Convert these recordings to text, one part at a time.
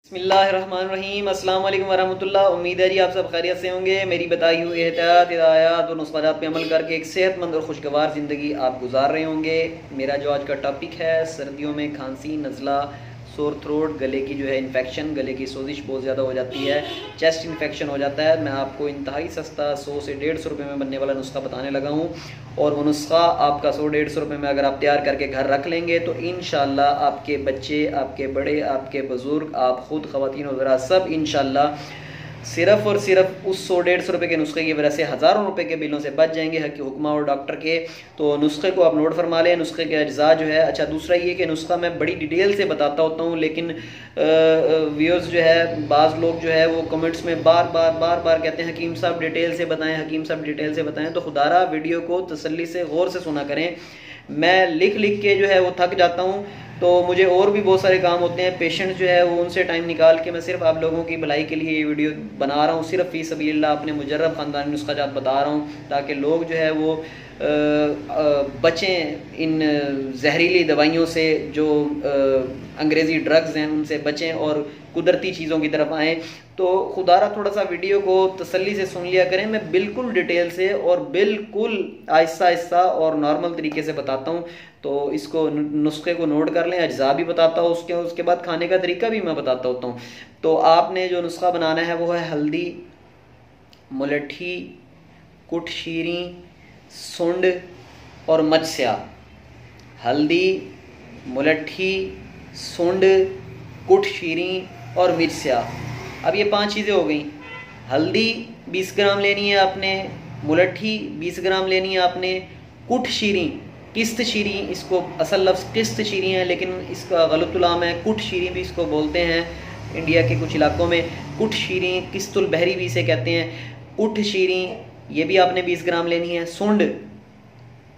बिस्मिल्लाहिर्रहमानिर्रहीम, अस्सलाम वालेकुम वरहमतुल्लाह। उम्मीद है जी आप सब खैरियत से होंगे। मेरी बताई हुई एहतियात, हिदायत और नुस्ख़ात पे अमल करके एक सेहतमंद और खुशगवार ज़िंदगी आप गुजार रहे होंगे। मेरा जो आज का टॉपिक है, सर्दियों में खांसी, नज़ला, सोर थ्रोट, गले की जो है इन्फेक्शन, गले की सोजिश बहुत ज़्यादा हो जाती है, चेस्ट इन्फेक्शन हो जाता है। मैं आपको इंतहाई सस्ता 100 से 150 रुपये में बनने वाला नुस्खा बताने लगा हूँ। और वो नुस्खा आपका 100-150 रुपये में अगर आप तैयार करके घर रख लेंगे तो इंशाल्लाह आपके बच्चे, आपके बड़े, आपके बुज़ुर्ग, आप ख़ुद ख़वातीन वगैरह सब इंशाल्लाह सिर्फ़ और सिर्फ उस 100-150 रुपये के नुस्खे की वजह से हज़ारों रुपए के बिलों से बच जाएंगे हक़ हुक्मा और डॉक्टर के। तो नुस्खे को आप नोट फरमा लें, नुस्खे के अज्जा जो है। अच्छा, दूसरा ये कि नुस्खा मैं बड़ी डिटेल से बताता होता हूँ, लेकिन व्यूअर्स जो है, बाज़ लोग जो है वो कमेंट्स में बार बार कहते हैं हकीम साहब डिटेल से बताएं, हकीम साहब डिटेल से बताएं। तो खुदारा वीडियो को तसल्ली से गौर से सुना करें। मैं लिख के जो है वो थक जाता हूँ, तो मुझे और भी बहुत सारे काम होते हैं। पेशेंट जो है वो उनसे टाइम निकाल के मैं सिर्फ आप लोगों की भलाई के लिए ये वीडियो बना रहा हूँ, सिर्फ फ़ी सबीलिल्लाह अपने मुजर्रब ख़ानदानी नुस्ख़ात बता रहा हूँ, ताकि लोग जो है वो बचें इन जहरीली दवाइयों से, जो अंग्रेज़ी ड्रग्स हैं उनसे बचें और कुदरती चीज़ों की तरफ आएँ। तो खुदारा थोड़ा सा वीडियो को तसल्ली से सुन लिया करें। मैं बिल्कुल डिटेल से और बिल्कुल आहिस्ता आहिस्ता और नॉर्मल तरीके से बताता हूँ। तो इसको नुस्खे को नोट कर लें, अज्जा भी बताता हूँ, उसके बाद खाने का तरीका भी मैं बताता होता हूँ। तो आपने जो नुस्खा बनाना है वो है हल्दी, मुलट्ठी, कुट शीरी, सुंड और मत्स्या। हल्दी, मुलट्ठी, सुंड, कुट शीरी और मिर्चा। अब ये 5 चीज़ें हो गई। हल्दी 20 ग्राम लेनी है आपने, मुलट्ठी 20 ग्राम लेनी है आपने, कुट शीरी, किस्त शीरी, इसको असल लफ्ज़ किस्त शीरी है लेकिन इसका गलतुलाम है, कुट शीरी भी इसको बोलते हैं इंडिया के कुछ इलाकों में। कुट शीरी, किस्तुल बहरी भी इसे कहते हैं। कुट शीरी ये भी आपने 20 ग्राम लेनी है। सुंड,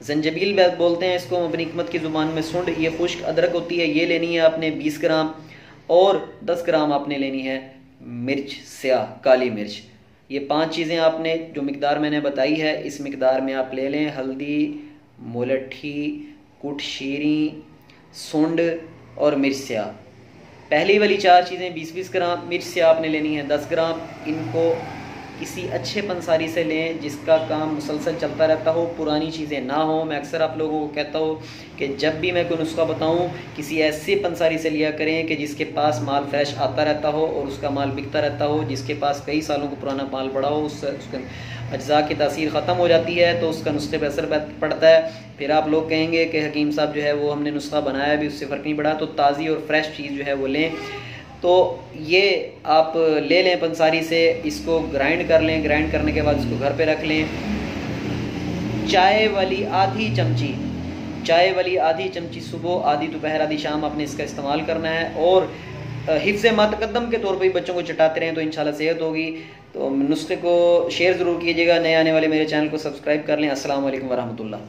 जंजबील बोलते हैं इसको अपनी हिकमत की ज़ुबान में। सुंड ये खुश्क अदरक होती है, ये लेनी है आपने 20 ग्राम। और 10 ग्राम आपने लेनी है मिर्च स्याह, काली मिर्च। ये 5 चीज़ें आपने, जो मिकदार मैंने बताई है, इस मिकदार में आप ले लें। हल्दी, मुलट्ठी, कुट शीरी, सुंड और मिर्च स्याह। पहली वाली 4 चीज़ें 20-20 ग्राम, मिर्च स्याह आपने लेनी है 10 ग्राम। इनको किसी अच्छे पंसारी से लें जिसका काम मुसलसल चलता रहता हो, पुरानी चीज़ें ना हो। मैं अक्सर आप लोगों को कहता हूँ कि जब भी मैं कोई नुस्खा बताऊँ, किसी ऐसे पंसारी से लिया करें कि जिसके पास माल फ्रेश आता रहता हो और उसका माल बिकता रहता हो, जिसके पास कई सालों को पुराना माल पड़ा हो। उसके अज्जा की तासीर ख़त्म हो जाती है तो उसका नुस्खे पर असर पड़ता है। फिर आप लोग कहेंगे कि हकीम साहब जो है वो हमने नुस्खा बनाया भी, उससे फ़र्क नहीं पड़ा। तो ताज़ी और फ्रेश चीज़ जो है वो लें। तो ये आप ले लें पंसारी से, इसको ग्राइंड कर लें। ग्राइंड करने के बाद इसको घर पे रख लें। चाय वाली आधी चमची सुबह, आधी दोपहर, आधी शाम आपने इसका इस्तेमाल करना है। और हिफ्ज़े मुतक़द्दम के तौर पर ही बच्चों को चटाते रहें तो इंशाल्लाह सेहत होगी। तो नुस्खे को शेयर ज़रूर कीजिएगा। नए आने वाले मेरे चैनल को सब्सक्राइब कर लें। अस्सलाम वालेकुम वरहमतुल्लाह।